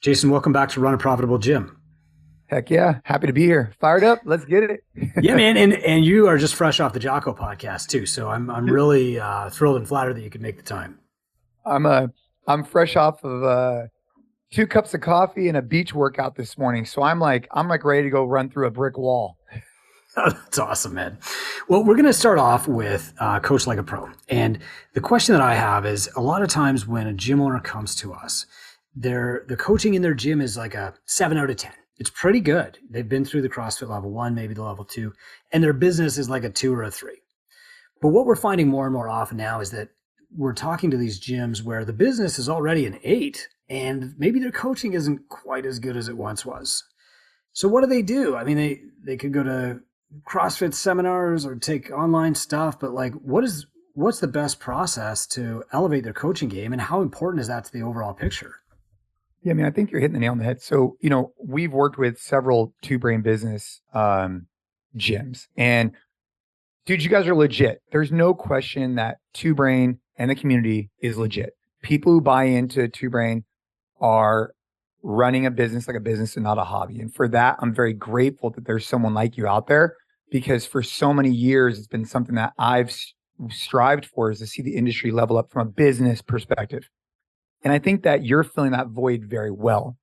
Jason, welcome back to Run a Profitable Gym. Heck yeah. Happy to be here. Fired up. Let's get it. Yeah, man, and you are just fresh off the Jocko podcast too, so I'm really thrilled and flattered that you could make the time. I'm fresh off of 2 cups of coffee and a beach workout this morning. So I'm like ready to go run through a brick wall. That's awesome, man. Well, we're going to start off with Coach Like a Pro. And the question that I have is, a lot of times when a gym owner comes to us, the coaching in their gym is like a 7 out of 10. It's pretty good. They've been through the CrossFit level 1, maybe the level 2, and their business is like a 2 or a 3. But what we're finding more and more often now is that we're talking to these gyms where the business is already an 8, and maybe their coaching isn't quite as good as it once was. So what do? I mean, they could go to CrossFit seminars or take online stuff, but like, what's the best process to elevate their coaching game, and how important is that to the overall picture? Yeah, I mean, I think you're hitting the nail on the head. So, we've worked with several Two Brain business gyms, and dude, you guys are legit. There's no question that Two Brain and the community is legit. People who buy into Two Brain are running a business like a business and not a hobby. And for that, I'm very grateful that there's someone like you out there, because for so many years, it's been something that I've strived for, is to see the industry level up from a business perspective. And I think that you're filling that void very well.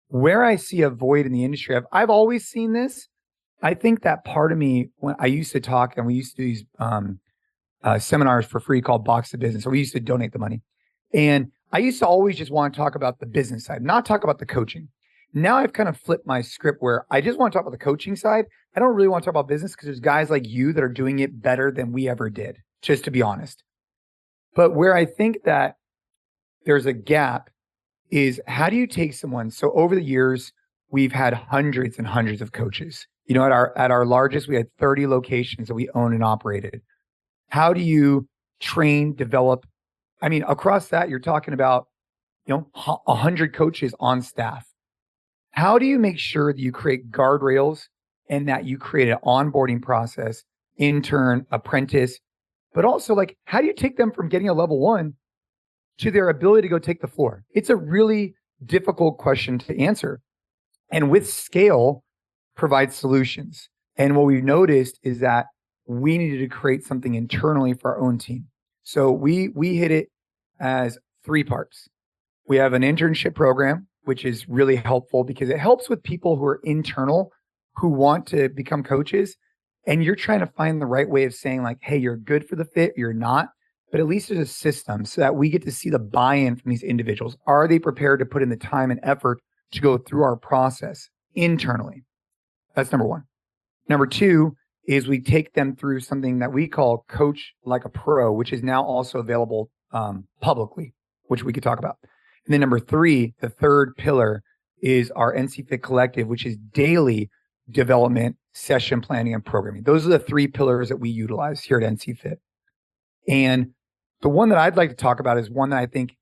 Where I see a void in the industry, I've always seen this. I think that part of me, when I used to talk, and we used to do these seminars for free called Box to Business, so we used to donate the money. And I used to always just want to talk about the business side, not talk about the coaching. Now I've kind of flipped my script where I just want to talk about the coaching side. I don't really want to talk about business, because there's guys like you that are doing it better than we ever did, just to be honest. But where I think that there's a gap is, how do you take someone? So over the years, we've had hundreds and hundreds of coaches. At our largest, we had 30 locations that we owned and operated. How do you train, develop? I mean, across that, you're talking about, 100 coaches on staff. How do you make sure that you create guardrails and that you create an onboarding process, intern, apprentice, but also, like, how do you take them from getting a level 1 to their ability to go take the floor? It's a really difficult question to answer. And with scale, provide solutions. And what we've noticed is that we needed to create something internally for our own team. So we hit it as 3 parts. We have an internship program, which is really helpful because it helps with people who are internal, who want to become coaches. And you're trying to find the right way of saying, like, hey, you're good for the fit, you're not. But at least there's a system so that we get to see the buy-in from these individuals. Are they prepared to put in the time and effort to go through our process internally? That's number 1. Number 2 is we take them through something that we call Coach Like a Pro, which is now also available publicly, which we could talk about. And then number 3, the third pillar, is our NCFIT Collective, which is daily development, session planning, and programming. Those are the 3 pillars that we utilize here at NCFIT. And the one that I'd like to talk about is one that I think,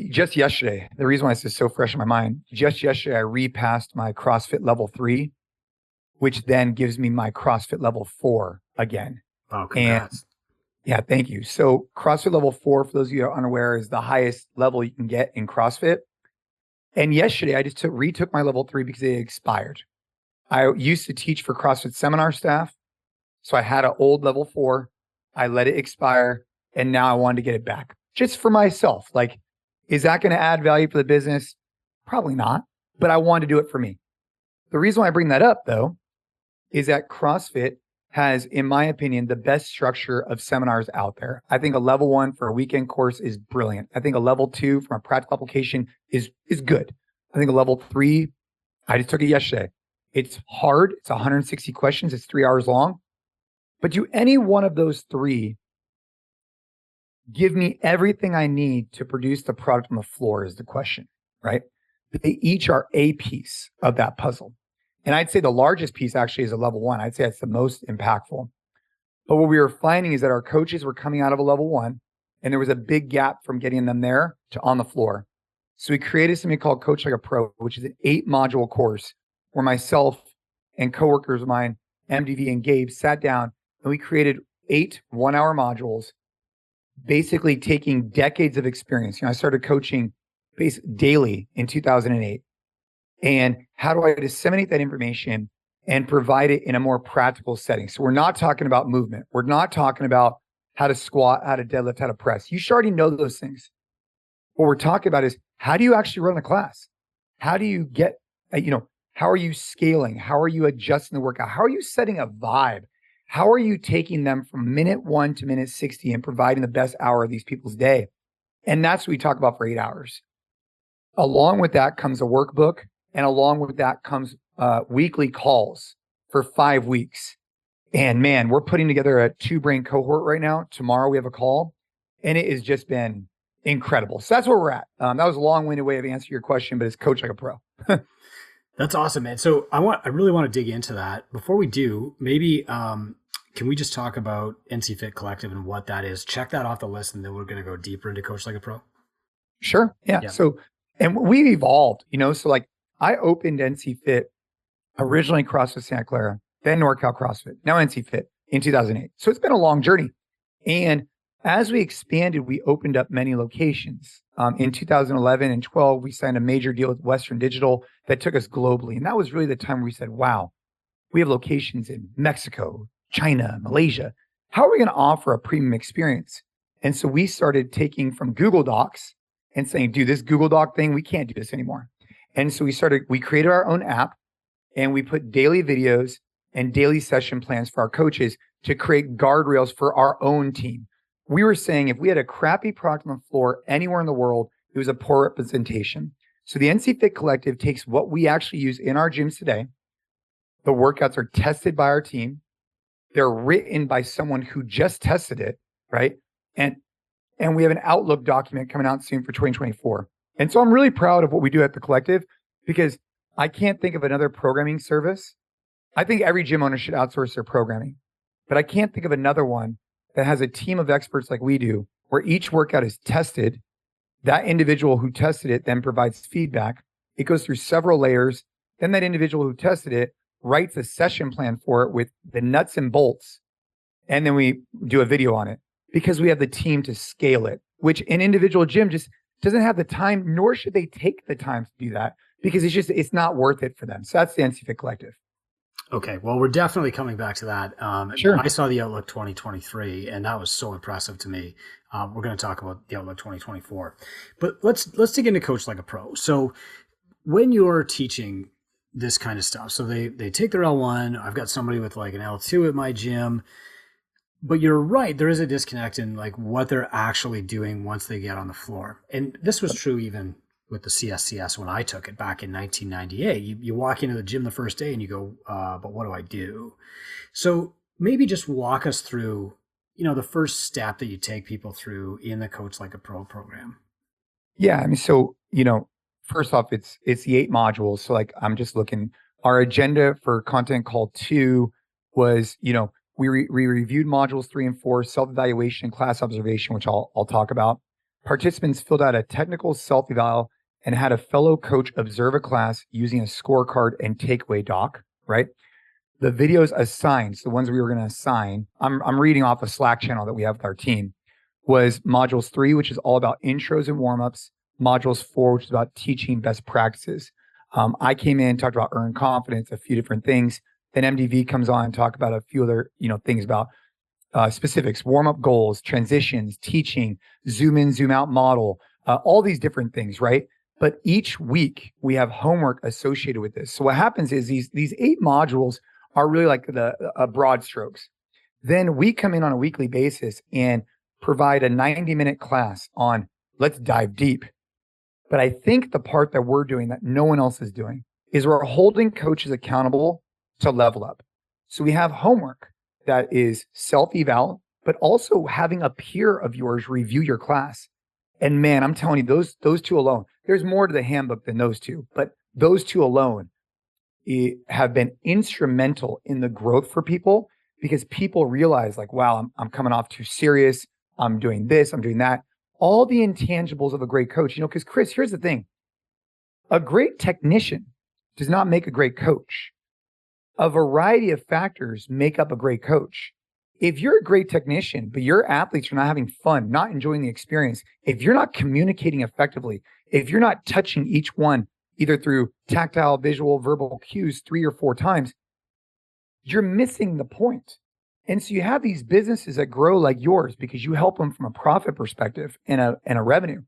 just yesterday, the reason why this is so fresh in my mind, just yesterday, I repassed my CrossFit level 3, which then gives me my CrossFit level 4 again. Oh, congrats. And yeah, thank you. So CrossFit level 4, for those of you who are unaware, is the highest level you can get in CrossFit. And yesterday, I just retook my level 3 because it expired. I used to teach for CrossFit seminar staff. So I had an old level 4. I let it expire, and now I wanted to get it back just for myself. Like, is that going to add value for the business? Probably not, but I wanted to do it for me. The reason why I bring that up, though, is that CrossFit has, in my opinion, the best structure of seminars out there. I think a level 1 for a weekend course is brilliant. I think a level 2 from a practical application is good. I think a level 3, I just took it yesterday. It's hard. It's 160 questions. It's 3 hours long. But do any one of those 3 give me everything I need to produce the product on the floor is the question, right? They each are a piece of that puzzle. And I'd say the largest piece actually is a level 1. I'd say that's the most impactful. But what we were finding is that our coaches were coming out of a level 1, and there was a big gap from getting them there to on the floor. So we created something called Coach Like a Pro, which is an 8-module course where myself and coworkers of mine, MDV and Gabe, sat down and we created 8 one-hour modules, basically taking decades of experience. I started coaching daily in 2008. And how do I disseminate that information and provide it in a more practical setting? So we're not talking about movement. We're not talking about how to squat, how to deadlift, how to press. You should already know those things. What we're talking about is, how do you actually run a class? How do you get, how are you scaling? How are you adjusting the workout? How are you setting a vibe? How are you taking them from minute 1 to minute 60 and providing the best hour of these people's day? And that's what we talk about for 8 hours. Along with that comes a workbook, and along with that comes weekly calls for 5 weeks. And man, we're putting together a 2-brain cohort right now. Tomorrow we have a call, and it has just been incredible. So that's where we're at. That was a long-winded way of answering your question, but it's coach like a pro. That's awesome, man. So I really want to dig into that. Before we do, maybe can we just talk about NCFIT Collective and what that is? Check that off the list, and then we're going to go deeper into Coach Like a Pro. Sure. Yeah. So, and we've evolved, so like I opened NCFIT originally CrossFit Santa Clara, then NorCal CrossFit, now NCFIT in 2008. So it's been a long journey. And as we expanded, we opened up many locations. In 2011 and 12, we signed a major deal with Western Digital that took us globally. And that was really the time where we said, wow, we have locations in Mexico, China, Malaysia. How are we going to offer a premium experience? And so we started taking from Google Docs and saying, dude, this Google Doc thing, we can't do this anymore. And so we created our own app, and we put daily videos and daily session plans for our coaches to create guardrails for our own team. We were saying if we had a crappy product on the floor anywhere in the world, it was a poor representation. So the NCFIT Collective takes what we actually use in our gyms today. The workouts are tested by our team. They're written by someone who just tested it, right? And we have an Outlook document coming out soon for 2024. And so I'm really proud of what we do at the Collective, because I can't think of another programming service. I think every gym owner should outsource their programming, but I can't think of another one that has a team of experts like we do, where each workout is tested. That individual who tested it then provides feedback. It goes through several layers. Then that individual who tested it writes a session plan for it with the nuts and bolts. And then we do a video on it, because we have the team to scale it, which an individual gym just doesn't have the time, nor should they take the time to do that, because it's not worth it for them. So that's the NCFIT Collective. Okay. Well, we're definitely coming back to that. Sure. I saw the Outlook 2023, and that was so impressive to me. We're going to talk about the Outlook 2024, but let's dig into Coach Like a Pro. So when you're teaching this kind of stuff, so they take their L1, I've got somebody with like an L2 at my gym, but you're right, there is a disconnect in like what they're actually doing once they get on the floor. And this was true even with the CSCS when I took it back in 1998. You walk into the gym the first day and you go, but what do I do? So maybe just walk us through, the first step that you take people through in the Coach Like a Pro program. Yeah. I mean, so, first off, it's the 8 modules. So like, I'm just looking, our agenda for content call 2 was, we reviewed modules 3 and 4, self-evaluation, class observation, which I'll talk about. Participants filled out a technical self-eval and had a fellow coach observe a class using a scorecard and takeaway doc, right? The videos assigned, so the ones we were going to assign, I'm reading off a Slack channel that we have with our team, was modules 3, which is all about intros and warm-ups, modules 4, which is about teaching best practices. I came in, talked about earned confidence, a few different things. Then MDV comes on and talk about a few other, things about specifics, warm-up goals, transitions, teaching, zoom in, zoom out model, all these different things, right? But each week we have homework associated with this. So what happens is these 8 modules are really like the broad strokes. Then we come in on a weekly basis and provide a 90-minute class on let's dive deep. But I think the part that we're doing that no one else is doing is we're holding coaches accountable to level up. So we have homework that is self-eval, but also having a peer of yours review your class. And man, I'm telling you, those 2 alone, there's more to the handbook than those 2, but those 2 alone have been instrumental in the growth for people, because people realize like, wow, I'm coming off too serious. I'm doing this, I'm doing that. All the intangibles of a great coach, because Chris, here's the thing. A great technician does not make a great coach. A variety of factors make up a great coach. if you're a great technician, but your athletes are not having fun, not enjoying the experience, if you're not communicating effectively, if you're not touching each one, either through tactile, visual, verbal cues 3 or 4 times, you're missing the point. And so you have these businesses that grow like yours because you help them from a profit perspective and a revenue.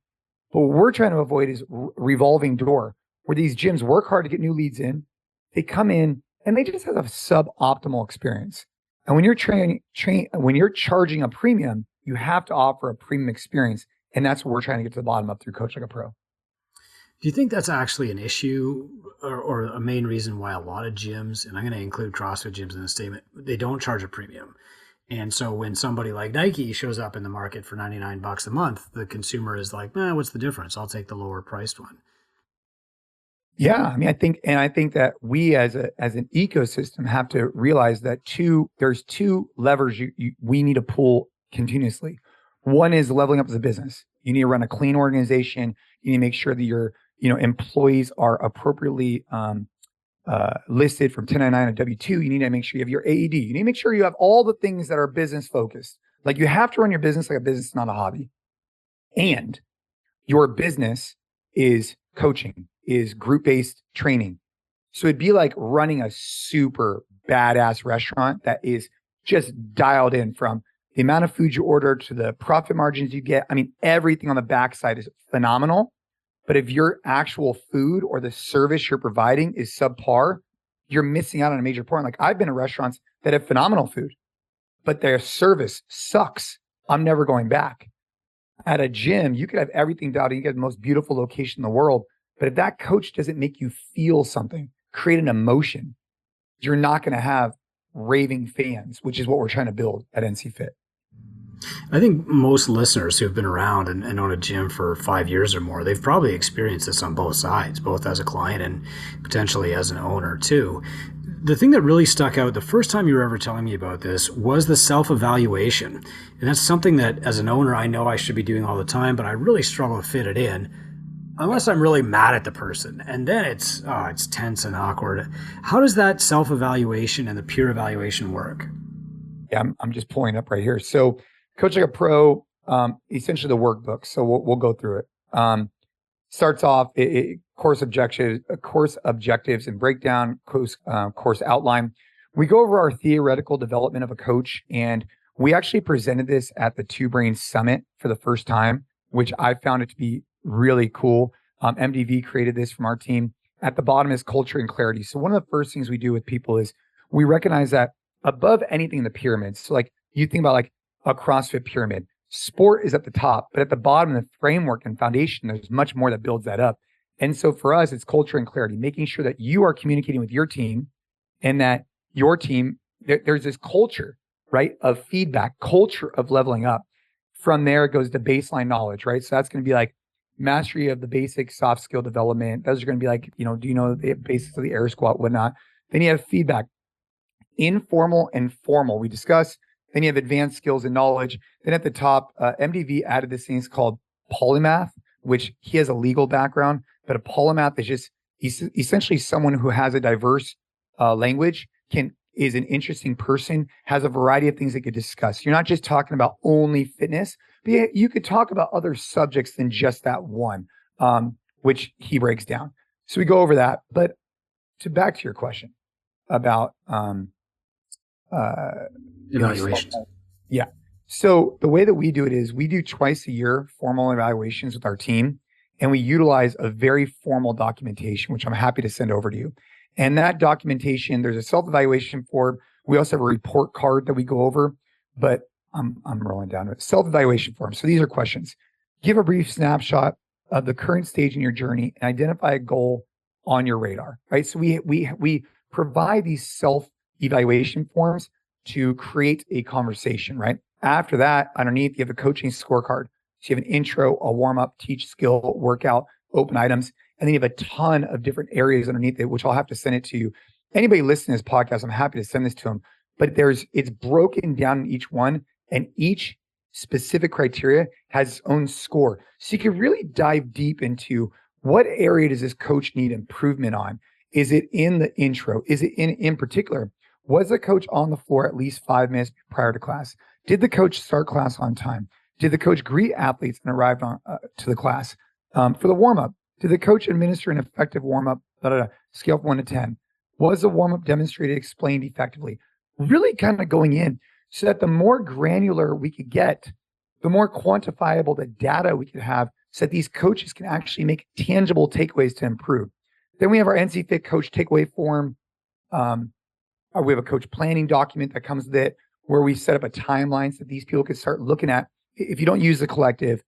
But what we're trying to avoid is revolving door, where these gyms work hard to get new leads in. They come in and they just have a suboptimal experience. And when you're when you're charging a premium, you have to offer a premium experience. And that's what we're trying to get to the bottom of through Coach Like a Pro. Do you think that's actually an issue or a main reason why a lot of gyms, and I'm going to include CrossFit gyms in this statement, they don't charge a premium? And so when somebody like Nike shows up in the market for $99 a month, the consumer is like, what's the difference? I'll take the lower priced one. Yeah, I mean, I think that we as an ecosystem have to realize that there's 2 levers we need to pull continuously. One is leveling up as a business. You need to run a clean organization. You need to make sure that your employees are appropriately listed from 1099 and W-2. You need to make sure you have your AED. You need to make sure you have all the things that are business focused. Like, you have to run your business like a business, not a hobby. And your business is coaching, is group-based training. So it'd be like running a super badass restaurant that is just dialed in, from the amount of food you order to the profit margins you get. I mean, everything on the backside is phenomenal. But if your actual food or the service you're providing is subpar, you're missing out on a major point. Like, I've been in restaurants that have phenomenal food, but their service sucks. I'm never going back. At a gym, you could have everything dialed in. You get the most beautiful location in the world. But if that coach doesn't make you feel something, create an emotion, you're not going to have raving fans, which is what we're trying to build at NCFIT. I think most listeners who have been around and own a gym for 5 years or more, they've probably experienced this on both sides, both as a client and potentially as an owner too. The thing that really stuck out the first time you were ever telling me about this was the self-evaluation. And that's something that as an owner, I know I should be doing all the time, but I really struggle to fit it in unless I'm really mad at the person. And then it's tense and awkward. How does that self-evaluation and the peer evaluation work? Yeah, I'm just pulling up right here. So Coach Like a Pro, essentially the workbook. So we'll go through it. Starts off course objectives and breakdown, course outline. We go over our theoretical development of a coach, and we actually presented this at the Two Brain Summit for the first time, which I found it to be really cool. MDV created this from our team. At the bottom is culture and clarity. So one of the first things we do with people is we recognize that above anything in the pyramid, so like you think about like a CrossFit pyramid, sport is at the top, but at the bottom, the framework and foundation, there's much more that builds that up. And so for us, it's culture and clarity, making sure that you are communicating with your team and that your team, there's this culture, right, of feedback, culture of leveling up. From there, it goes to baseline knowledge, right? So that's going to be like mastery of the basic soft skill development. Those are going to be like, do you know the basics of the air squat, whatnot? Then you have feedback, informal and formal. We discuss. Then you have advanced skills and knowledge. Then at the top, MDV added this thing called polymath, which he has a legal background, but a polymath is just essentially someone who has a diverse language, is an interesting person, has a variety of things they could discuss. You're not just talking about only fitness, but you could talk about other subjects than just that one, which he breaks down. So we go over that. But back to your question about Evaluations. Yeah. So the way that we do it is we do twice a year formal evaluations with our team, and we utilize a very formal documentation, which I'm happy to send over to you. And that documentation, there's a self-evaluation form. We also have a report card that we go over, but I'm rolling down to it. Self-evaluation form. So these are questions. Give a brief snapshot of the current stage in your journey and identify a goal on your radar, right? So we provide these self-evaluation forms to create a conversation, right? After that, underneath, you have a coaching scorecard. So you have an intro, a warm-up, teach, skill, workout, open items, and then you have a ton of different areas underneath it, which I'll have to send it to you. Anybody listening to this podcast, I'm happy to send this to them. But it's broken down in each one, and each specific criteria has its own score. So you can really dive deep into what area does this coach need improvement on? Is it in the intro? Is it in particular? Was the coach on the floor at least 5 minutes prior to class? Did the coach start class on time? Did the coach greet athletes and arrive on to the class? For the warm-up, did the coach administer an effective warm-up? Scale from 1 to 10. Was the warm-up demonstrated, explained effectively? Really kind of going in so that the more granular we could get, the more quantifiable the data we could have so that these coaches can actually make tangible takeaways to improve. Then we have our NCFIT coach takeaway form. We have a coach planning document that comes with it where we set up a timeline so that these people can start looking at, if you don't use the collective,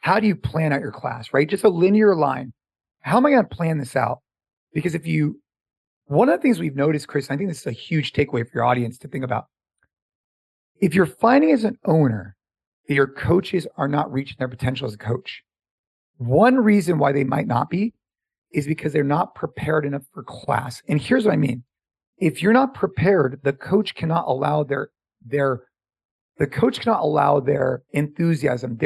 how do you plan out your class, right? Just a linear line. How am I going to plan this out? Because one of the things we've noticed, Chris, and I think this is a huge takeaway for your audience to think about. If you're finding as an owner that your coaches are not reaching their potential as a coach, one reason why they might not be is because they're not prepared enough for class. And here's what I mean. If you're not prepared, the coach cannot allow their enthusiasm,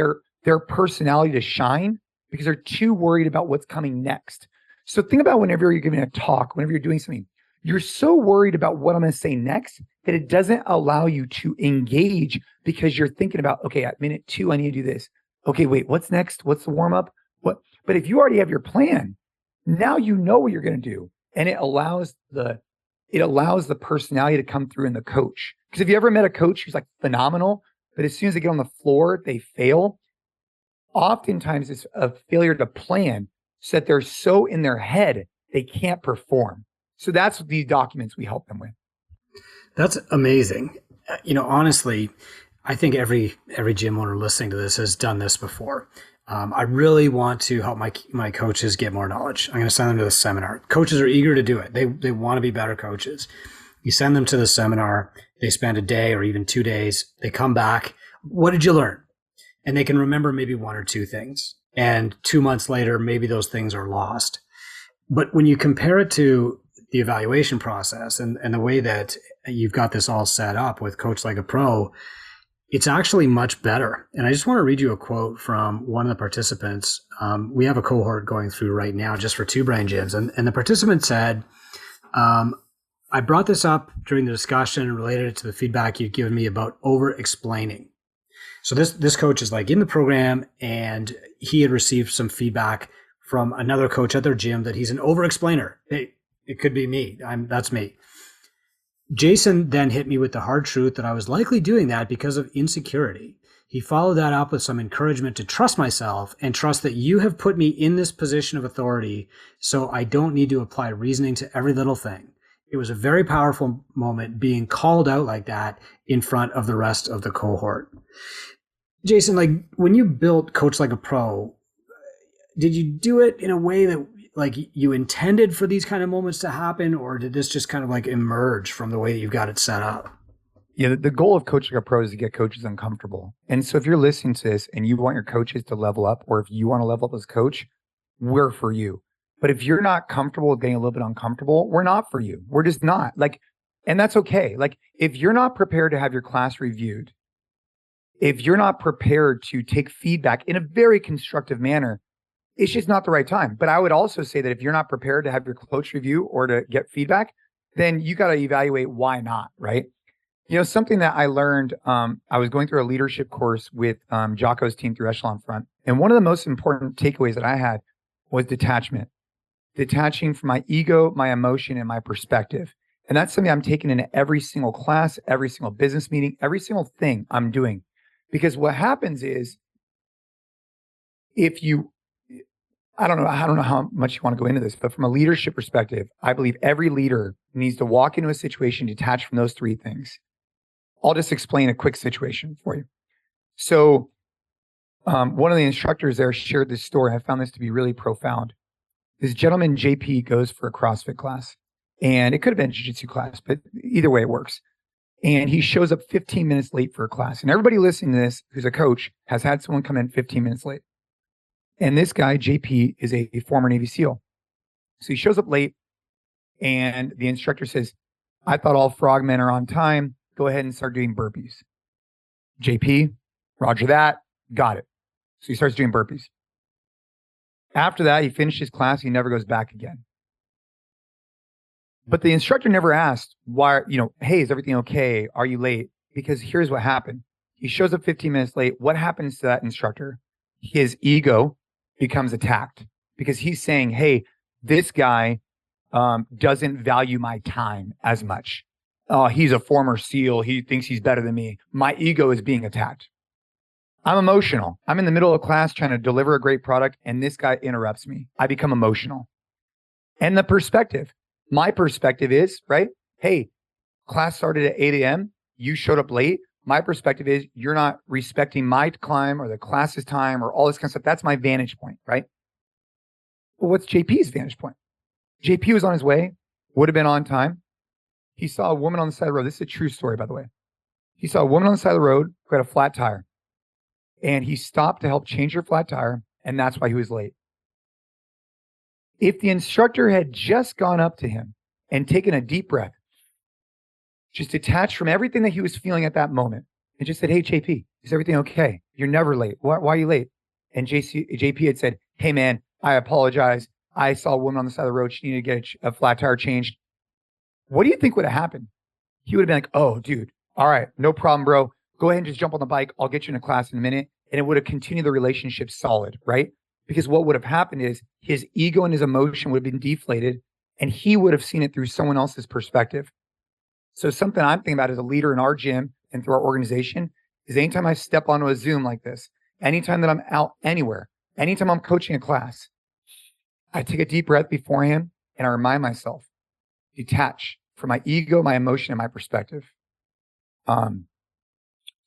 their personality to shine because they're too worried about what's coming next. So think about whenever you're giving a talk, whenever you're doing something, you're so worried about what I'm going to say next that it doesn't allow you to engage because you're thinking about, okay, at minute 2, I need to do this. Okay, wait, what's next? What's the warm up? What? But if you already have your plan, now you know what you're going to do. And it allows the personality to come through in the coach. Because if you ever met a coach who's like phenomenal, but as soon as they get on the floor, they fail, oftentimes it's a failure to plan so that they're so in their head, they can't perform. So that's what these documents we help them with. That's amazing. Honestly, I think every gym owner listening to this has done this before. I really want to help my coaches get more knowledge. I'm going to send them to the seminar. Coaches are eager to do it. They want to be better coaches. You send them to the seminar. They spend a day or even 2 days. They come back. What did you learn? And they can remember maybe 1 or 2 things. And 2 months later, maybe those things are lost. But when you compare it to the evaluation process and the way that you've got this all set up with Coach Like a Pro, it's actually much better. And I just want to read you a quote from one of the participants. We have a cohort going through right now just for 2 brain gyms. And the participant said, I brought this up during the discussion and related it to the feedback you've given me about over-explaining. So this coach is like in the program and he had received some feedback from another coach at their gym that he's an over-explainer. It could be me. That's me. Jason then hit me with the hard truth that I was likely doing that because of insecurity. He followed that up with some encouragement to trust myself and trust that you have put me in this position of authority so I don't need to apply reasoning to every little thing. It was a very powerful moment being called out like that in front of the rest of the cohort. Jason, like when you built Coach Like a Pro, did you do it in a way that like you intended for these kind of moments to happen, or did this just kind of like emerge from the way that you've got it set up? Yeah, the goal of Coach Like a Pro is to get coaches uncomfortable. And so if you're listening to this and you want your coaches to level up, or if you want to level up as a coach, we're for you. But if you're not comfortable with getting a little bit uncomfortable, we're not for you. We're just not. And that's okay. Like if you're not prepared to have your class reviewed, if you're not prepared to take feedback in a very constructive manner, it's just not the right time. But I would also say that if you're not prepared to have your coach review or to get feedback, then you got to evaluate why not, right? Something that I learned, I was going through a leadership course with Jocko's team through Echelon Front. And one of the most important takeaways that I had was detachment. Detaching from my ego, my emotion, and my perspective. And that's something I'm taking into every single class, every single business meeting, every single thing I'm doing. Because what happens is I don't know how much you want to go into this, but from a leadership perspective, I believe every leader needs to walk into a situation detached from those 3 things. I'll just explain a quick situation for you. So one of the instructors there shared this story. I found this to be really profound. This gentleman, JP, goes for a CrossFit class. And it could have been a jiu-jitsu class, but either way it works. And he shows up 15 minutes late for a class. And everybody listening to this who's a coach has had someone come in 15 minutes late. And this guy, JP, is a former Navy SEAL. So he shows up late and the instructor says, I thought all frogmen are on time. Go ahead and start doing burpees. JP, roger that. Got it. So he starts doing burpees. After that, he finishes class. He never goes back again. But the instructor never asked why, hey, is everything okay? Are you late? Because here's what happened. He shows up 15 minutes late. What happens to that instructor? His ego becomes attacked because he's saying, hey, this guy doesn't value my time as much. He's a former SEAL. He thinks he's better than me. My ego is being attacked. I'm emotional. I'm in the middle of class trying to deliver a great product, and this guy interrupts me. I become emotional. And the perspective, my perspective is, right? Hey, class started at 8 a.m. You showed up late. My perspective is you're not respecting my climb or the class's time or all this kind of stuff. That's my vantage point, right? Well, what's JP's vantage point? JP was on his way, would have been on time. He saw a woman on the side of the road. This is a true story, by the way. He saw a woman on the side of the road who had a flat tire. And he stopped to help change her flat tire, and that's why he was late. If the instructor had just gone up to him and taken a deep breath, just detached from everything that he was feeling at that moment, and just said, hey, JP, is everything okay? You're never late. Why are you late? And JP had said, hey, man, I apologize. I saw a woman on the side of the road. She needed to get a flat tire changed. What do you think would have happened? He would have been like, oh, dude, all right, no problem, bro. Go ahead and just jump on the bike. I'll get you into class in a minute. And it would have continued the relationship solid, right? Because what would have happened is his ego and his emotion would have been deflated, and he would have seen it through someone else's perspective. So something I'm thinking about as a leader in our gym and through our organization is anytime I step onto a Zoom like this, anytime that I'm out anywhere, anytime I'm coaching a class, I take a deep breath beforehand and I remind myself, detach from my ego, my emotion, and my perspective.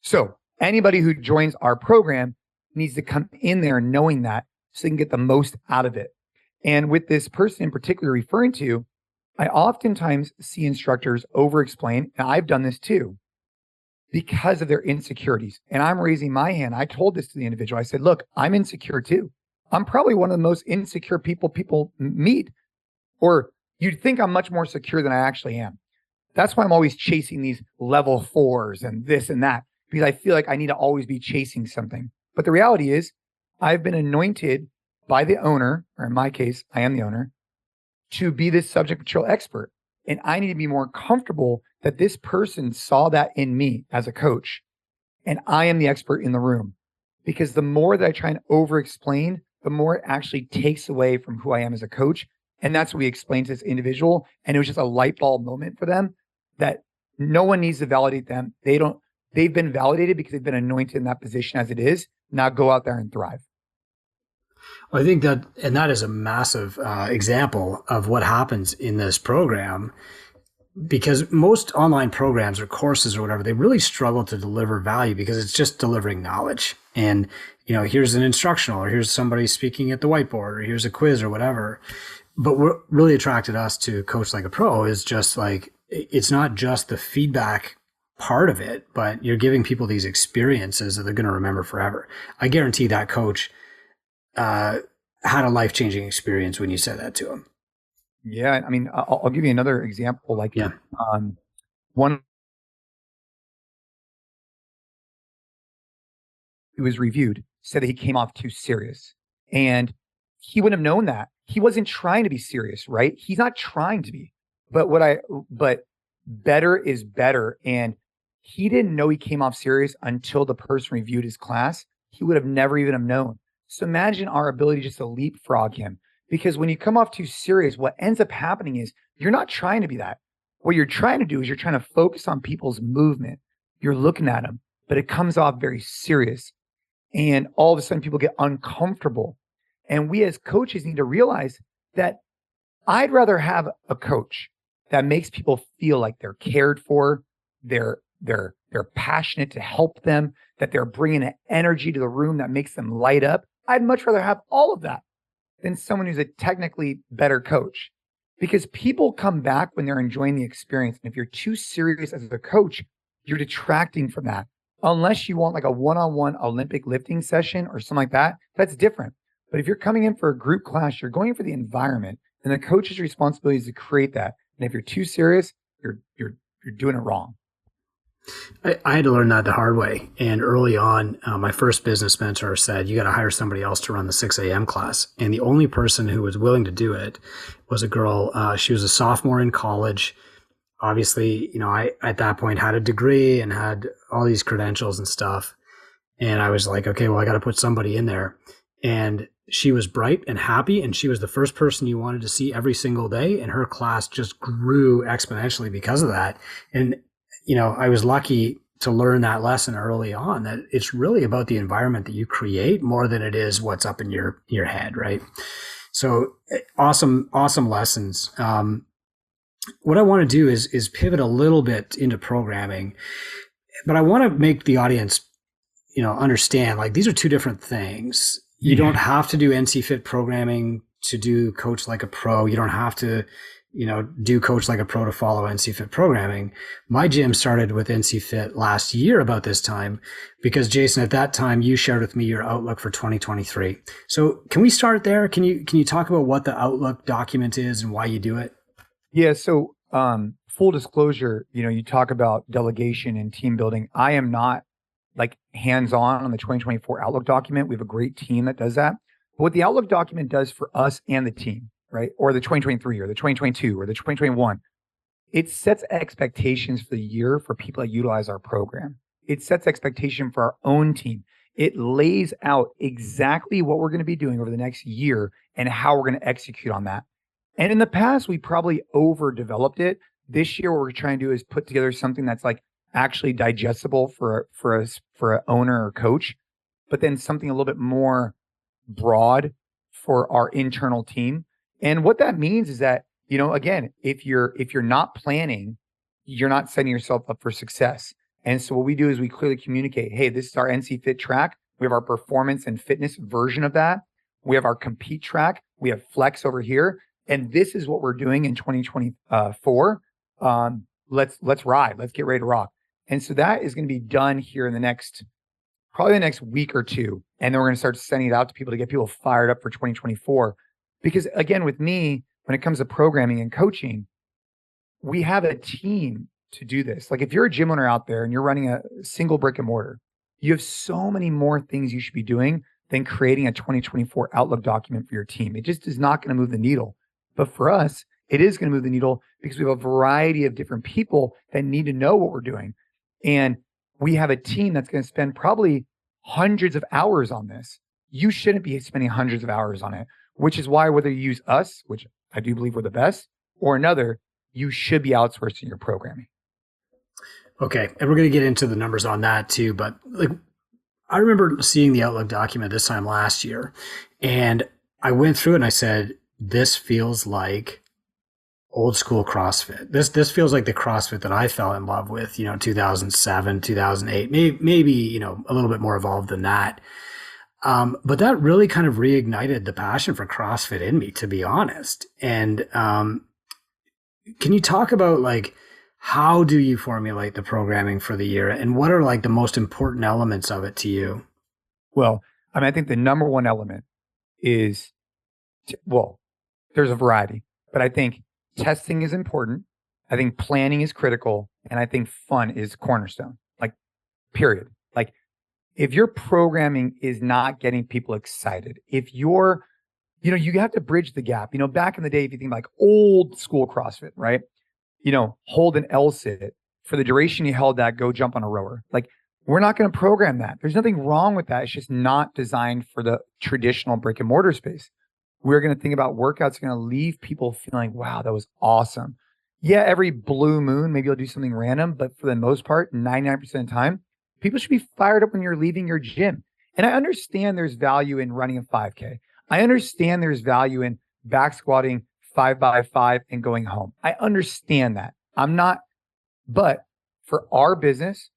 So anybody who joins our program needs to come in there knowing that so they can get the most out of it. And with this person in particular referring to, I oftentimes see instructors over-explain, and I've done this too, because of their insecurities. And I'm raising my hand. I told this to the individual. I said, look, I'm insecure too. I'm probably one of the most insecure people meet, or you'd think I'm much more secure than I actually am. That's why I'm always chasing these level 4s and this and that, because I feel like I need to always be chasing something. But the reality is I've been anointed by the owner, or in my case, I am the owner, to be this subject material expert. And I need to be more comfortable that this person saw that in me as a coach, and I am the expert in the room. Because the more that I try and over-explain, the more it actually takes away from who I am as a coach. And that's what we explained to this individual. And it was just a light bulb moment for them that no one needs to validate them. They've been validated because they've been anointed in that position as it is. Now go out there and thrive. Well, I think that is a massive example of what happens in this program, because most online programs or courses or whatever, they really struggle to deliver value because it's just delivering knowledge. And, here's an instructional, or here's somebody speaking at the whiteboard, or here's a quiz or whatever. But what really attracted us to Coach Like a Pro is just like, it's not just the feedback part of it, but you're giving people these experiences that they're going to remember forever. I guarantee that coach had a life-changing experience when you said that to him. Yeah. I mean, I'll give you another example. One, who was reviewed said that he came off too serious, and he wouldn't have known that. He wasn't trying to be serious, right? He's not trying to be, but better is better. And he didn't know he came off serious until the person reviewed his class. He would have never even have known. So imagine our ability just to leapfrog him, because when you come off too serious, what ends up happening is you're not trying to be that. What you're trying to do is you're trying to focus on people's movement. You're looking at them, but it comes off very serious. And all of a sudden people get uncomfortable. And we as coaches need to realize that I'd rather have a coach that makes people feel like they're cared for, they're passionate to help them, that they're bringing an energy to the room that makes them light up. I'd much rather have all of that than someone who's a technically better coach, because people come back when they're enjoying the experience. And if you're too serious as a coach, you're detracting from that. Unless you want like a one-on-one Olympic lifting session or something like that, that's different. But if you're coming in for a group class, you're going for the environment, and the coach's responsibility is to create that. And if you're too serious, you're doing it wrong. I had to learn that the hard way. And early on, my first business mentor said, you got to hire somebody else to run the 6 a.m. class. And the only person who was willing to do it was a girl. She was a sophomore in college. Obviously, I, at that point, had a degree and had all these credentials and stuff. And I was like, okay, well, I got to put somebody in there. And she was bright and happy. And she was the first person you wanted to see every single day. And her class just grew exponentially because of that. And I was lucky to learn that lesson early on, that it's really about the environment that you create more than it is what's up in your head, right? So awesome lessons. What I want to do is pivot a little bit into programming, but I want to make the audience, understand, like, these are two different things. You don't have to do NCFIT programming to do Coach Like a Pro. You don't have to do Coach Like a Pro to follow NCFIT programming. My gym started with NCFIT last year about this time because, Jason, at that time you shared with me your outlook for 2023. So can we start there? Can you talk about what the outlook document is and why you do it? Yeah. So full disclosure, you talk about delegation and team building. I am not like hands-on on the 2024 outlook document. We have a great team that does that. But what the outlook document does for us and the team, right? Or the 2023 or the 2022 or the 2021, it sets expectations for the year for people that utilize our program. It sets expectation for our own team. It lays out exactly what we're going to be doing over the next year and how we're going to execute on that. And in the past, we probably overdeveloped it. This year, what we're trying to do is put together something that's like actually digestible for an owner or coach, but then something a little bit more broad for our internal team. And what that means is that, again, if you're not planning, you're not setting yourself up for success. And so what we do is we clearly communicate, hey, this is our NCFIT track. We have our performance and fitness version of that. We have our compete track. We have flex over here. And this is what we're doing in 2024. Let's ride. Let's get ready to rock. And so that is going to be done here in probably the next week or two. And then we're going to start sending it out to people to get people fired up for 2024. Because again, with me, when it comes to programming and coaching, we have a team to do this. Like if you're a gym owner out there and you're running a single brick and mortar, you have so many more things you should be doing than creating a 2024 outlook document for your team. It just is not going to move the needle. But for us, it is going to move the needle because we have a variety of different people that need to know what we're doing. And we have a team that's going to spend probably hundreds of hours on this. You shouldn't be spending hundreds of hours on it, which is why whether you use us, which I do believe we're the best, or another, you should be outsourcing your programming. Okay. And we're going to get into the numbers on that too. But like, I remember seeing the Outlook document this time last year, and I went through it and I said, this feels like old school CrossFit. This feels like the CrossFit that I fell in love with, 2007, 2008, maybe, a little bit more evolved than that. But that really kind of reignited the passion for CrossFit in me, to be honest. And can you talk about like, how do you formulate the programming for the year and what are like the most important elements of it to you? Well, I think the number one element is, there's a variety, but I think testing is important. I think planning is critical. And I think fun is cornerstone, like period. Like if your programming is not getting people excited, if you're, you have to bridge the gap. Back in the day, if you think like old school CrossFit, right? Hold an L sit. For the duration you held that, go jump on a rower. Like we're not going to program that. There's nothing wrong with that. It's just not designed for the traditional brick and mortar space. We're going to think about workouts going to leave people feeling, wow, that was awesome. Yeah, every blue moon, maybe you'll do something random, but for the most part, 99% of the time, people should be fired up when you're leaving your gym. And I understand there's value in running a 5K. I understand there's value in back squatting 5x5 and going home. I understand that. But for our business,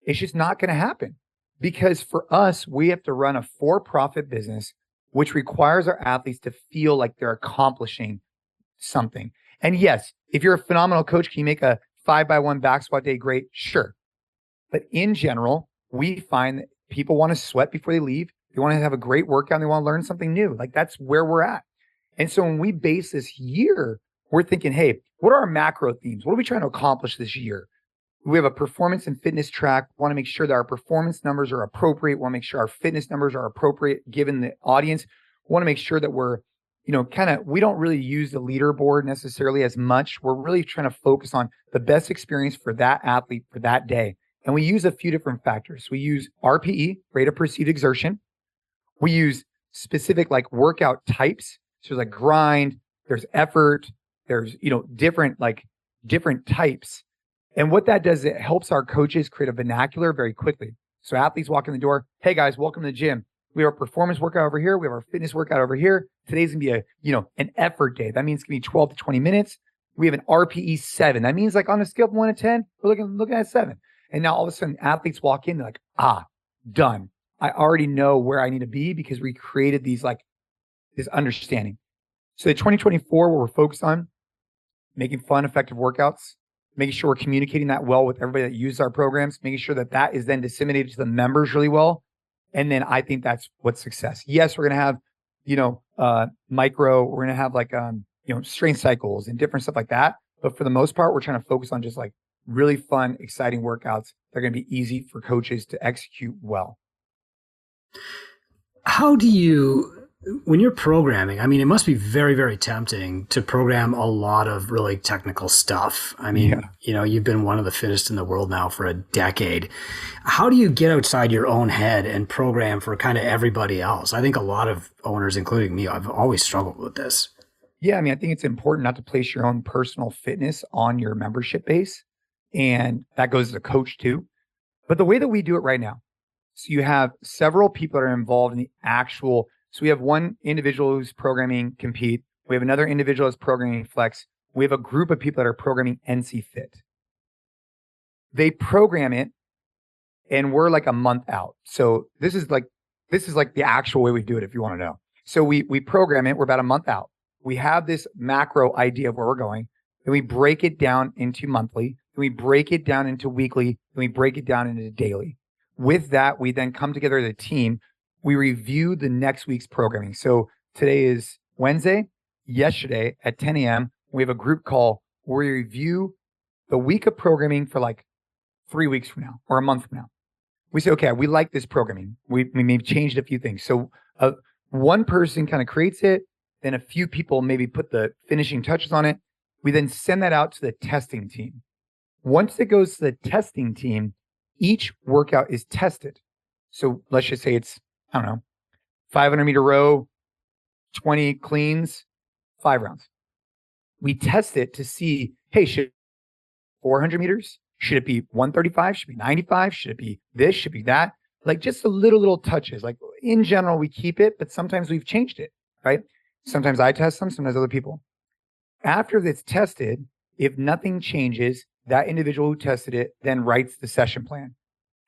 it's just not going to happen because for us, we have to run a for-profit business, which requires our athletes to feel like they're accomplishing something. And yes, if you're a phenomenal coach, can you make a 5x1 back squat day great? Sure. But in general, we find that people want to sweat before they leave. They want to have a great workout and they want to learn something new. Like that's where we're at. And so when we base this year, we're thinking, hey, what are our macro themes? What are we trying to accomplish this year? We have a performance and fitness track. Want to make sure that our performance numbers are appropriate. Want to make sure our fitness numbers are appropriate given the audience. Want to make sure that we're, we don't really use the leaderboard necessarily as much. We're really trying to focus on the best experience for that athlete for that day. And we use a few different factors. We use RPE, rate of perceived exertion. We use specific like workout types. So there's like grind, there's effort, there's, different types. And what that does, it helps our coaches create a vernacular very quickly. So athletes walk in the door, hey guys, welcome to the gym. We have our performance workout over here. We have our fitness workout over here. Today's gonna be an effort day. That means it's gonna be 12 to 20 minutes. We have an RPE 7. That means like on a scale of 1 to 10, we're looking at 7. And now all of a sudden athletes walk in, they're like, done. I already know where I need to be because we created this understanding. So the 2024, what we're focused on, making fun, effective workouts, making sure we're communicating that well with everybody that uses our programs, making sure that that is then disseminated to the members really well. And then I think that's what's success. Yes, we're going to have, micro, we're going to have strength cycles and different stuff like that. But for the most part, we're trying to focus on just like really fun, exciting workouts that are going to be easy for coaches to execute well. How do you, when you're programming, I mean, it must be very, very tempting to program a lot of really technical stuff. I mean, you've been one of the fittest in the world now for a decade. How do you get outside your own head and program for kind of everybody else? I think a lot of owners, including me, I've always struggled with this. Yeah, I mean, I think it's important not to place your own personal fitness on your membership base. And that goes as a coach too. But the way that we do it right now, so you have several people that are involved in the actual. So we have one individual who's programming Compete. We have another individual that's programming Flex. We have a group of people that are programming NCFIT. They program it, and we're like a month out. So this is like the actual way we do it if you want to know. So we program it, we're about a month out. We have this macro idea of where we're going, then we break it down into monthly, then we break it down into weekly, then we break it down into daily. With that, we then come together as a team. We review the next week's programming. So today is Wednesday. Yesterday at 10 a.m., we have a group call where we review the week of programming for like 3 weeks from now or a month from now. We say, okay, we like this programming. We maybe changed a few things. So one person kind of creates it, then a few people maybe put the finishing touches on it. We then send that out to the testing team. Once it goes to the testing team, each workout is tested. So let's just say it's, 500 meter row, 20 cleans, 5 rounds. We test it to see, hey, should 400 meters? Should it be 135? Should it be 95? Should it be this? Should it be that? Like just the little touches. Like in general, we keep it, but sometimes we've changed it, right? Sometimes I test them, sometimes other people. After it's tested, if nothing changes, that individual who tested it then writes the session plan,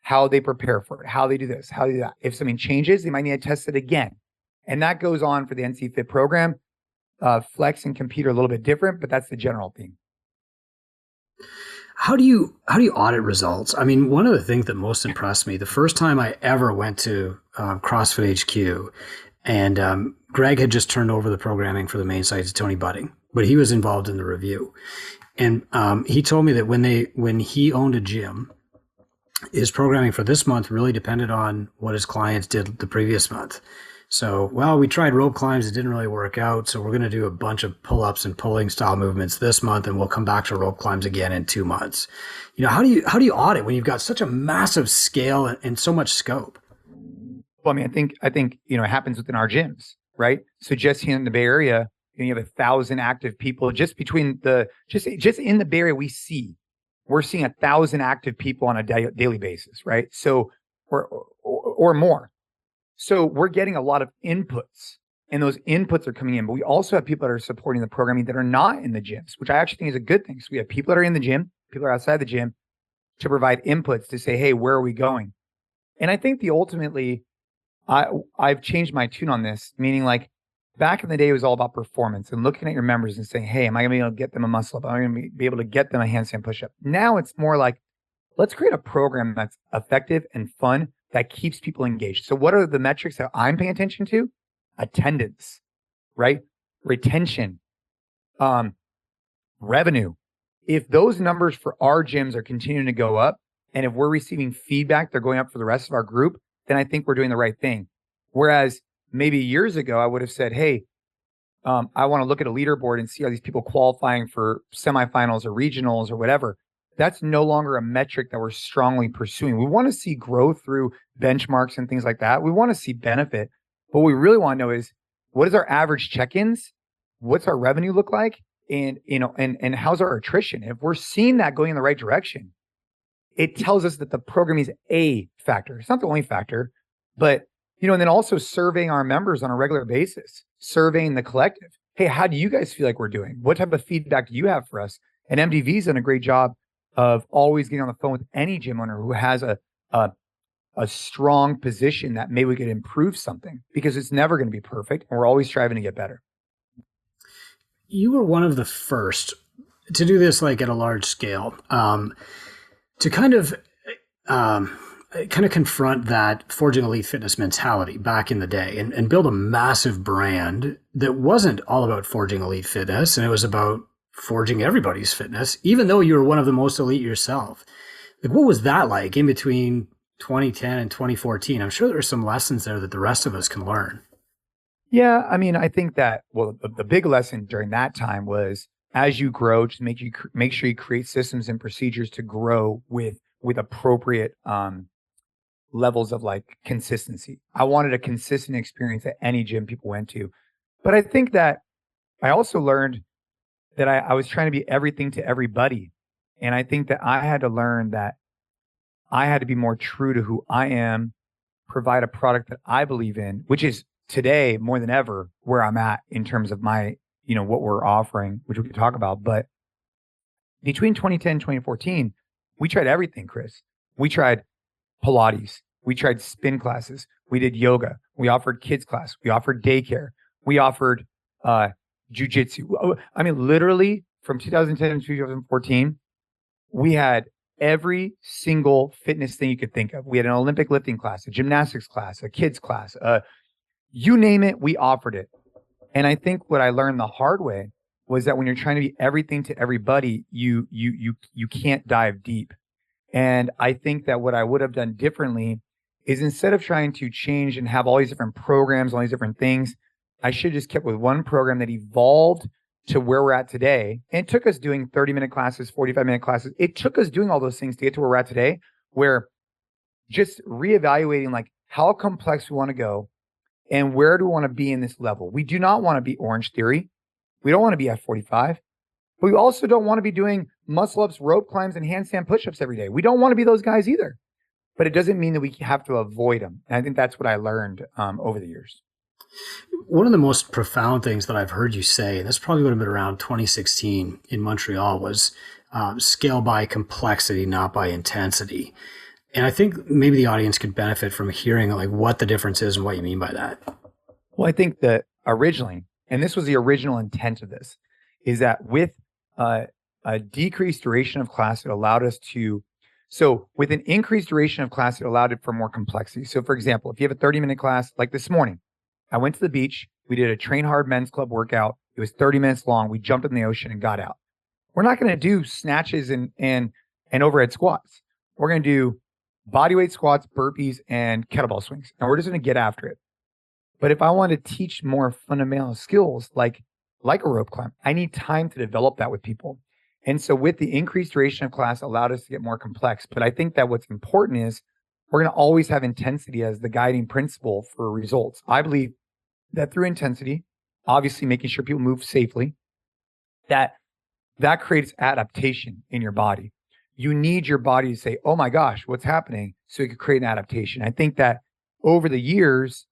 how they prepare for it, how they do this, how they do that. If something changes, they might need to test it again. And that goes on for the NCFIT program. Flex and Compete are a little bit different, but that's the general theme. How do you audit results? I mean, one of the things that most impressed me, the first time I ever went to CrossFit HQ, and Greg had just turned over the programming for the main site to Tony Budding, but he was involved in the review. And he told me that when he owned a gym, his programming for this month really depended on what his clients did the previous month. So, we tried rope climbs. It didn't really work out. So we're going to do a bunch of pull-ups and pulling style movements this month, and we'll come back to rope climbs again in 2 months. How do you audit when you've got such a massive scale and so much scope? Well, I mean, I think it happens within our gyms, right? So just here in the Bay Area, you have 1,000 active people just between just in the Bay Area. We're seeing 1,000 active people on a daily basis, right? So, or more. So we're getting a lot of inputs, and those inputs are coming in. But we also have people that are supporting the programming that are not in the gyms, which I actually think is a good thing. So we have people that are in the gym, people that are outside the gym, to provide inputs to say, hey, where are we going? And I think ultimately, I've changed my tune on this, meaning like back in the day, it was all about performance and looking at your members and saying, hey, am I going to be able to get them a muscle up? Am I going to be able to get them a handstand push-up? Now it's more like, let's create a program that's effective and fun that keeps people engaged. So what are the metrics that I'm paying attention to? Attendance, right? Retention, revenue, if those numbers for our gyms are continuing to go up, and if we're receiving feedback, they're going up for the rest of our group, then I think we're doing the right thing. Whereas maybe years ago, I would have said, hey, I want to look at a leaderboard and see are these people qualifying for semifinals or regionals or whatever. That's no longer a metric that we're strongly pursuing. We want to see growth through benchmarks and things like that. We want to see benefit. What we really want to know is, what is our average check-ins? What's our revenue look like? And how's our attrition? If we're seeing that going in the right direction, it tells us that the program is a factor. It's not the only factor, but and then also surveying our members on a regular basis, surveying the collective. Hey, how do you guys feel like we're doing? What type of feedback do you have for us? And MDV's done a great job of always getting on the phone with any gym owner who has a strong position that maybe we could improve something, because it's never going to be perfect. And we're always striving to get better. You were one of the first to do this like at a large scale, to kind of confront that forging elite fitness mentality back in the day and build a massive brand that wasn't all about forging elite fitness, and it was about forging everybody's fitness, even though you were one of the most elite yourself. Like, what was that like in between 2010 and 2014? I'm sure there are some lessons there that the rest of us can learn. Yeah, I mean, I think that, well, the big lesson during that time was, as you grow, just make sure you create systems and procedures to grow with appropriate levels of like consistency. I wanted a consistent experience at any gym people went to. But I think that I also learned that I was trying to be everything to everybody. And I think that I had to learn that I had to be more true to who I am, provide a product that I believe in, which is today more than ever where I'm at in terms of my, what we're offering, which we can talk about. But between 2010 and 2014, we tried everything, Chris. We tried Pilates. We tried spin classes. We did yoga. We offered kids class. We offered daycare. We offered jujitsu. I mean, literally from 2010 to 2014, we had every single fitness thing you could think of. We had an Olympic lifting class, a gymnastics class, a kids class, you name it, we offered it. And I think what I learned the hard way was that when you're trying to be everything to everybody, you can't dive deep. And I think that what I would have done differently is, instead of trying to change and have all these different programs, all these different things, I should have just kept with one program that evolved to where we're at today. And it took us doing 30-minute classes, 45-minute classes. It took us doing all those things to get to where we're at today, where just reevaluating like how complex we want to go and where do we want to be in this level. We do not want to be Orange Theory. We don't want to be F45. But we also don't want to be doing muscle ups, rope climbs, and handstand push-ups every day. We don't want to be those guys either. But it doesn't mean that we have to avoid them. And I think that's what I learned over the years. One of the most profound things that I've heard you say, and this probably would have been around 2016 in Montreal, was scale by complexity, not by intensity. And I think maybe the audience could benefit from hearing like what the difference is and what you mean by that. Well, I think that originally, and this was the original intent of this, is that with a decreased duration of class, it allowed us to, so with an increased duration of class, it allowed it for more complexity. So for example, if you have a 30-minute class, like this morning, I went to the beach, we did a Train Hard Men's Club workout. It was 30 minutes long. We jumped in the ocean and got out. We're not going to do snatches and overhead squats. We're going to do bodyweight squats, burpees, and kettlebell swings. And we're just going to get after it. But if I want to teach more fundamental skills, like a rope climb, I need time to develop that with people. And so with the increased duration of class allowed us to get more complex. But I think that what's important is we're going to always have intensity as the guiding principle for results. I believe that through intensity, obviously making sure people move safely, that creates adaptation in your body. You need your body to say, oh my gosh, what's happening? So you could create an adaptation. I think that over the years,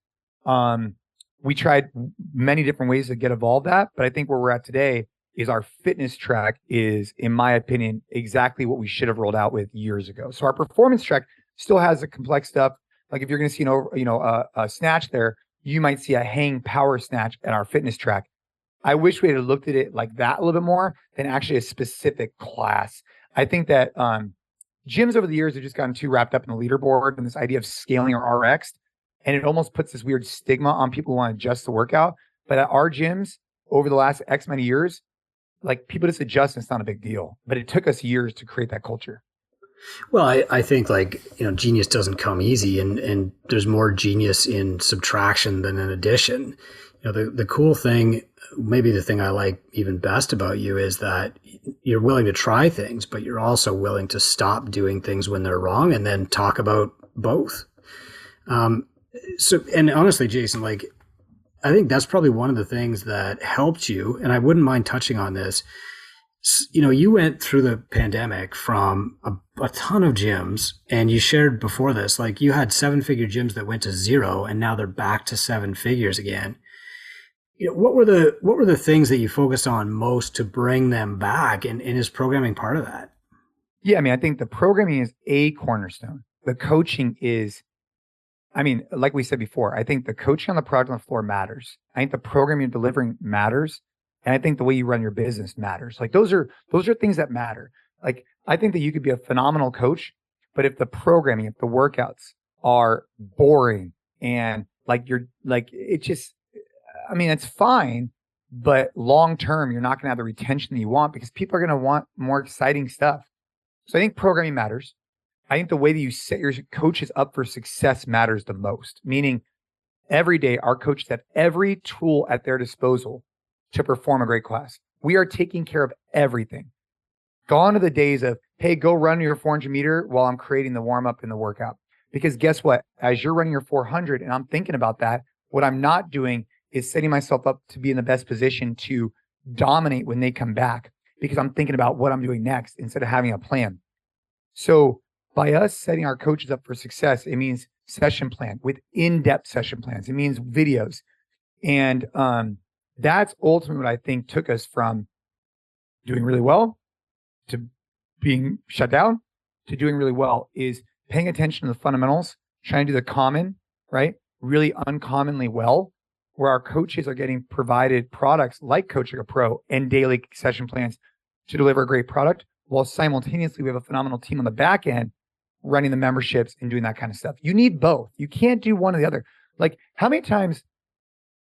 we tried many different ways to get evolved that, but I think where we're at today is our fitness track is, in my opinion, exactly what we should have rolled out with years ago. So our performance track still has the complex stuff. Like if you're going to see a snatch there, you might see a hang power snatch at our fitness track. I wish we had looked at it like that a little bit more than actually a specific class. I think that gyms over the years have just gotten too wrapped up in the leaderboard and this idea of scaling or RX. And it almost puts this weird stigma on people who want to adjust the workout. But at our gyms over the last X many years, like people just adjust and it's not a big deal. But it took us years to create that culture. Well, I think like, genius doesn't come easy, and there's more genius in subtraction than in addition. The cool thing, maybe the thing I like even best about you is that you're willing to try things, but you're also willing to stop doing things when they're wrong and then talk about both. And honestly, Jason, like, I think that's probably one of the things that helped you. And I wouldn't mind touching on this. You went through the pandemic from a ton of gyms, and you shared before this, like you had 7-figure gyms that went to zero and now they're back to 7 figures again. What were the things that you focused on most to bring them back? And is programming part of that? Yeah. I mean, I think the programming is a cornerstone. The coaching is, like we said before, I think the coaching on the product on the floor matters. I think the programming you're delivering matters. And I think the way you run your business matters. Like those are things that matter. Like I think that you could be a phenomenal coach, but if the programming, if the workouts are boring and like it's fine, but long term, you're not going to have the retention that you want because people are going to want more exciting stuff. So I think programming matters. I think the way that you set your coaches up for success matters the most, meaning every day our coaches have every tool at their disposal to perform a great class. We are taking care of everything. Gone are the days of, hey, go run your 400 meter while I'm creating the warm up and the workout. Because guess what? As you're running your 400 and I'm thinking about that, what I'm not doing is setting myself up to be in the best position to dominate when they come back because I'm thinking about what I'm doing next instead of having a plan. So by us setting our coaches up for success, it means session plan with in-depth session plans. It means videos. And that's ultimately what I think took us from doing really well to being shut down to doing really well is paying attention to the fundamentals, trying to do the common, right? Really uncommonly well, where our coaches are getting provided products like Coach Like a Pro and daily session plans to deliver a great product, while simultaneously we have a phenomenal team on the back end running the memberships and doing that kind of stuff. You need both. You can't do one or the other. Like how many times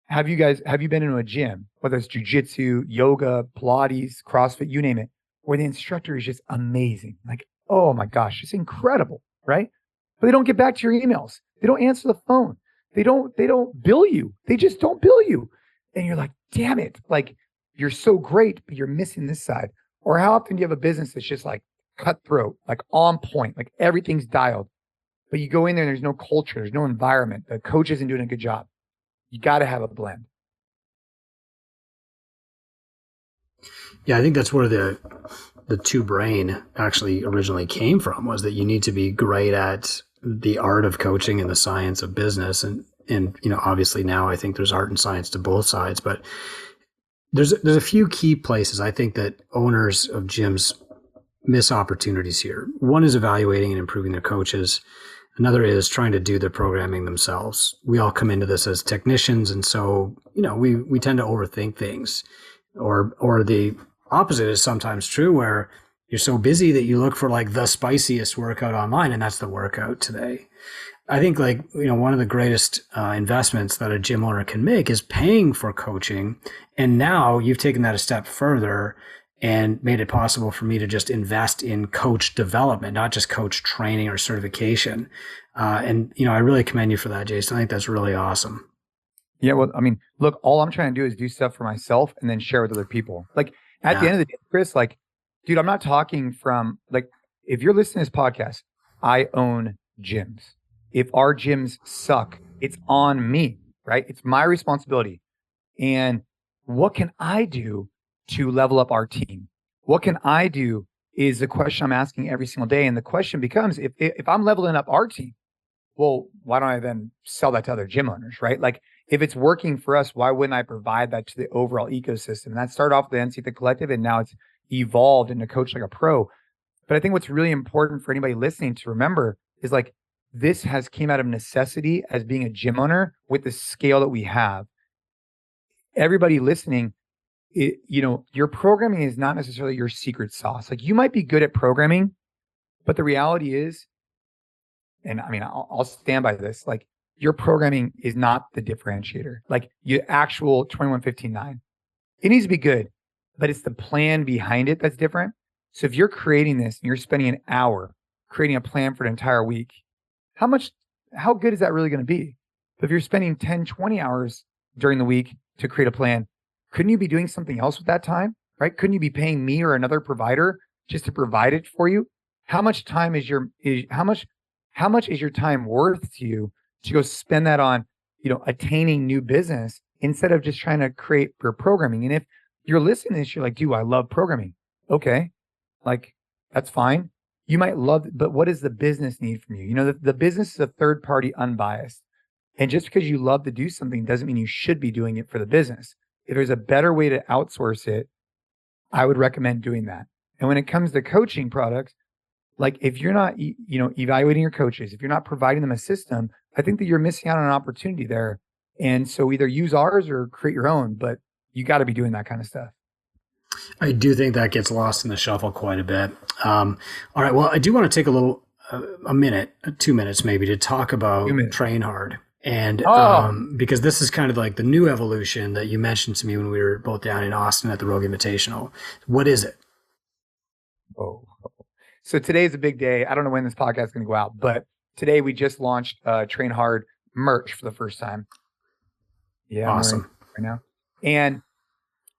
have you been into a gym, whether it's jujitsu, yoga, Pilates, CrossFit, you name it, where the instructor is just amazing. Like, oh my gosh, it's incredible, right? But they don't get back to your emails. They don't answer the phone. They don't bill you. They just don't bill you. And you're like, damn it. Like you're so great, but you're missing this side. Or how often do you have a business that's just like cutthroat, like on point, like everything's dialed, but you go in there and there's no culture, there's no environment. The coach isn't doing a good job. You got to have a blend. Yeah, I think that's where the two brain actually originally came from, was that you need to be great at the art of coaching and the science of business. And obviously now I think there's art and science to both sides, but there's a few key places I think that owners of gyms miss opportunities here. One is evaluating and improving their coaches. Another is trying to do their programming themselves. We all come into this as technicians, and so we tend to overthink things, or the opposite is sometimes true, where you're so busy that you look for like the spiciest workout online, and that's the workout today. I think one of the greatest investments that a gym owner can make is paying for coaching, and now you've taken that a step further and made it possible for me to just invest in coach development, not just coach training or certification. And I really commend you for that, Jason. I think that's really awesome. Yeah, well, I mean, look, all I'm trying to do is do stuff for myself and then share with other people. Like at the end of the day, Chris, like, dude, I'm not talking from like, if you're listening to this podcast, I own gyms. If our gyms suck, it's on me, right? It's my responsibility. And what can I do to level up our team? What can I do is the question I'm asking every single day. And the question becomes, if I'm leveling up our team, well, why don't I then sell that to other gym owners, right? Like if it's working for us, why wouldn't I provide that to the overall ecosystem? And that started off with the NCFIT Collective, and now it's evolved into Coach Like a Pro. But I think what's really important for anybody listening to remember is like, this has came out of necessity as being a gym owner with the scale that we have. Everybody listening, your programming is not necessarily your secret sauce. Like you might be good at programming, but the reality is, and I mean, I'll stand by this, like your programming is not the differentiator. Like your actual 21.15.9, it needs to be good, but it's the plan behind it that's different. So if you're creating this and you're spending an hour creating a plan for an entire week, how good is that really going to be? But if you're spending 10, 20 hours during the week to create a plan, couldn't you be doing something else with that time, right? Couldn't you be paying me or another provider just to provide it for you? How much time how much is your time worth to you to go spend that on, attaining new business instead of just trying to create your programming? And if you're listening to this, you're like, dude, I love programming. Okay. Like, that's fine. You might love it, but what does the business need from you? The business is a third party, unbiased. And just because you love to do something doesn't mean you should be doing it for the business. If there's a better way to outsource it, I would recommend doing that. And when it comes to coaching products, like if you're not, evaluating your coaches, if you're not providing them a system, I think that you're missing out on an opportunity there. And so either use ours or create your own, but you got to be doing that kind of stuff. I do think that gets lost in the shuffle quite a bit. All right. Well, I do want to take a minute, 2 minutes maybe, to talk about Train Hard. And because this is kind of like the new evolution that you mentioned to me when we were both down in Austin at the Rogue Invitational. What is it? Oh, so today's a big day. I don't know when this podcast is going to go out, but today we just launched Train Hard merch for the first time. Yeah. Awesome. Right now. And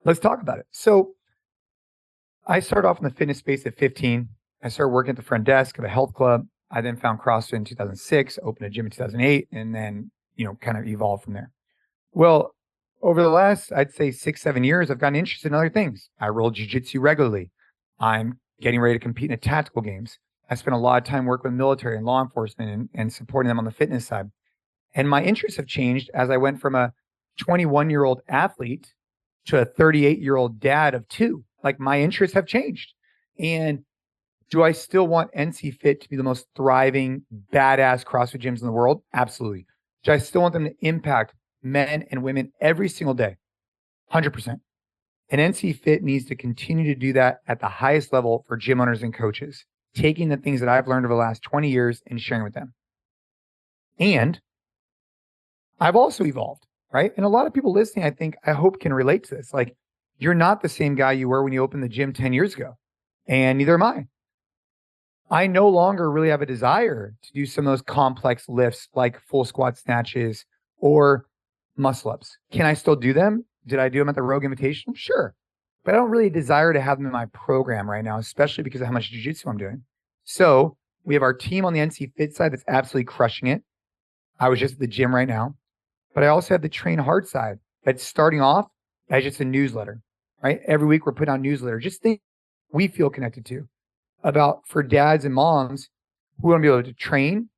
let's talk about it. So I started off in the fitness space at 15. I started working at the front desk of a health club. I then found CrossFit in 2006, opened a gym in 2008, and then, kind of evolved from there. Well, over the last, I'd say 6-7 years, I've gotten interested in other things. I roll jiu-jitsu regularly. I'm getting ready to compete in the tactical games. I spent a lot of time working with military and law enforcement and supporting them on the fitness side. And my interests have changed as I went from a 21-year-old athlete to a 38-year-old dad of 2. Like, my interests have changed. And do I still want NCFIT to be the most thriving, badass CrossFit gyms in the world? Absolutely. Do I still want them to impact men and women every single day? 100%. And NCFIT needs to continue to do that at the highest level for gym owners and coaches, taking the things that I've learned over the last 20 years and sharing with them. And I've also evolved, right? And a lot of people listening, I hope can relate to this. Like, you're not the same guy you were when you opened the gym 10 years ago, and neither am I. I no longer really have a desire to do some of those complex lifts like full squat snatches or muscle ups. Can I still do them? Did I do them at the Rogue Invitational? Sure. But I don't really desire to have them in my program right now, especially because of how much jiu-jitsu I'm doing. So we have our team on the NCFIT side that's absolutely crushing it. I was just at the gym right now. But I also have the Train Hard side that's starting off as just a newsletter, right? Every week we're putting out newsletter. Just think we feel connected to about for dads and moms who want to be able to train,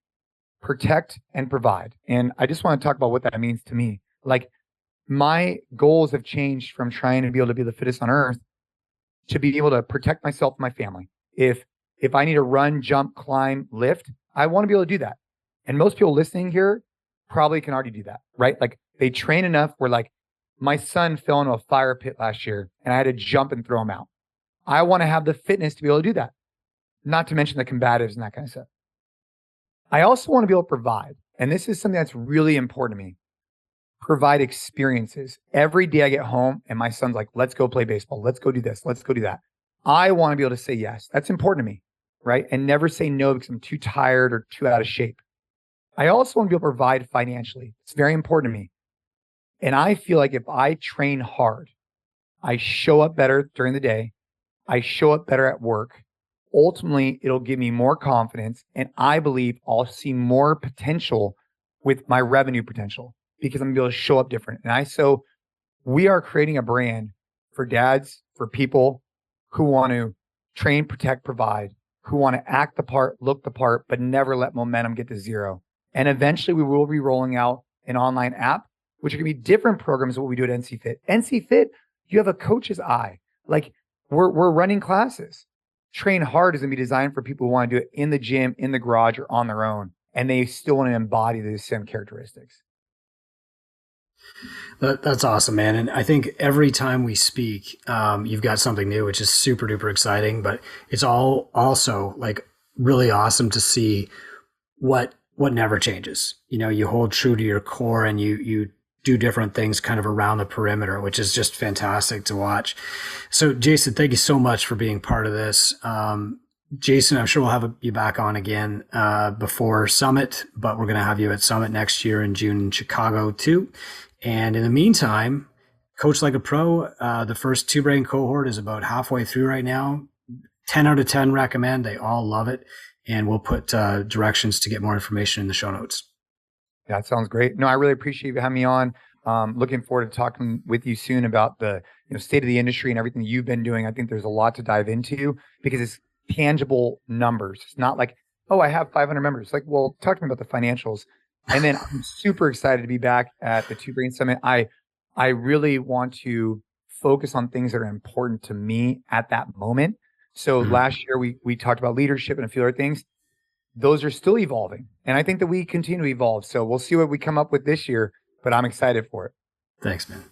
protect, and provide. And I just want to talk about what that means to me. Like, my goals have changed from trying to be able to be the fittest on earth to be able to protect myself and my family. If I need to run, jump, climb, lift, I want to be able to do that. And most people listening here probably can already do that, right? Like, they train enough where, like, my son fell into a fire pit last year and I had to jump and throw him out. I want to have the fitness to be able to do that. Not to mention the combatives and that kind of stuff. I also want to be able to provide, and this is something that's really important to me, provide experiences. Every day I get home and my son's like, let's go play baseball. Let's go do this. Let's go do that. I want to be able to say yes. That's important to me, right? And never say no because I'm too tired or too out of shape. I also want to be able to provide financially. It's very important to me. And I feel like if I train hard, I show up better during the day, I show up better at work, ultimately, it'll give me more confidence, and I believe I'll see more potential with my revenue potential because I'm gonna be able to show up different. So we are creating a brand for dads, for people who want to train, protect, provide, who want to act the part, look the part, but never let momentum get to zero. And eventually we will be rolling out an online app, which are gonna be different programs than what we do at NCFIT. NCFIT, you have a coach's eye. Like, we're running classes. Train Hard is going to be designed for people who want to do it in the gym, in the garage, or on their own, and they still want to embody the same characteristics. That's awesome, man. And I think every time we speak, you've got something new, which is super duper exciting, but it's all also like really awesome to see what never changes. You hold true to your core and you do different things kind of around the perimeter, which is just fantastic to watch. So Jason, thank you so much for being part of this. Jason, I'm sure we'll have you back on again before Summit, but we're going to have you at Summit next year in June in Chicago too. And in the meantime, Coach Like a Pro, the first Two Brain cohort is about halfway through right now. 10 out of 10 recommend. They all love it. And we'll put directions to get more information in the show notes. That sounds great. No, I really appreciate you having me on. Looking forward to talking with you soon about the state of the industry and everything you've been doing. I think there's a lot to dive into because it's tangible numbers. It's not like, oh, I have 500 members. Like, well, talk to me about the financials. And then I'm super excited to be back at the Two Brain Summit. I really want to focus on things that are important to me at that moment. So last year we talked about leadership and a few other things. Those are still evolving. And I think that we continue to evolve. So we'll see what we come up with this year, but I'm excited for it. Thanks, man.